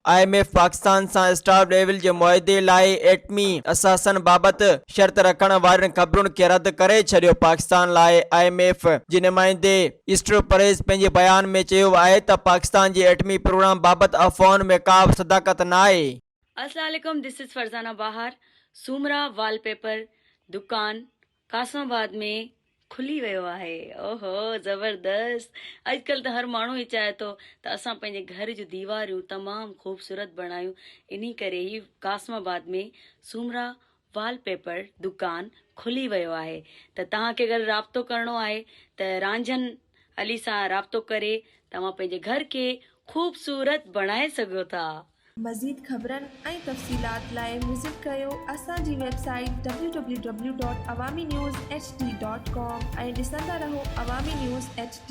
IMF Pakistan सां staff level जे मुआहदे लाइ एटमी असासन बाबति शर्त रखण वारियुनि ख़बरुनि खे रद्द करे छॾियो। पाकिस्तान लाइ IMF जे नुमाइंदे ईस्टर परेज़ पंहिंजे बयान में चयो आहे त पाकिस्तान जे एटमी प्रोग्राम बाबति अफ़वाहुनि में का बि सदाकत न आहे। अस्सलाम वालेकुम, दिस इज फरजाना बहार। सूमरा वॉलपेपर दुकान कासमाबाद में खुली वियो आहे। ओहो ज़बरदस्त। अॼुकल्ह त हर माण्हू ई चाहे थो त असां पंहिंजे घर जूं दीवारियूं तमामु ख़ूबसूरत बणायूं। इन्ही करे ई कासमाबाद में सूमरा वॉलपेपर दुकान खुली वियो आहे। त तव्हांखे अगरि राब्तो करिणो आहे त रांझन अली सां राब्तो करे तव्हां पंहिंजे घर खे ख़ूबसूरत बणाए सघो था। मज़ीद ख़बरनि ऐं तफ़सीलात लाइ विज़िट कयो असांजी वेबसाइट www.awamiNewsHD.com ऐं ॾिसंदा रहो अवामी न्यूज़ HD।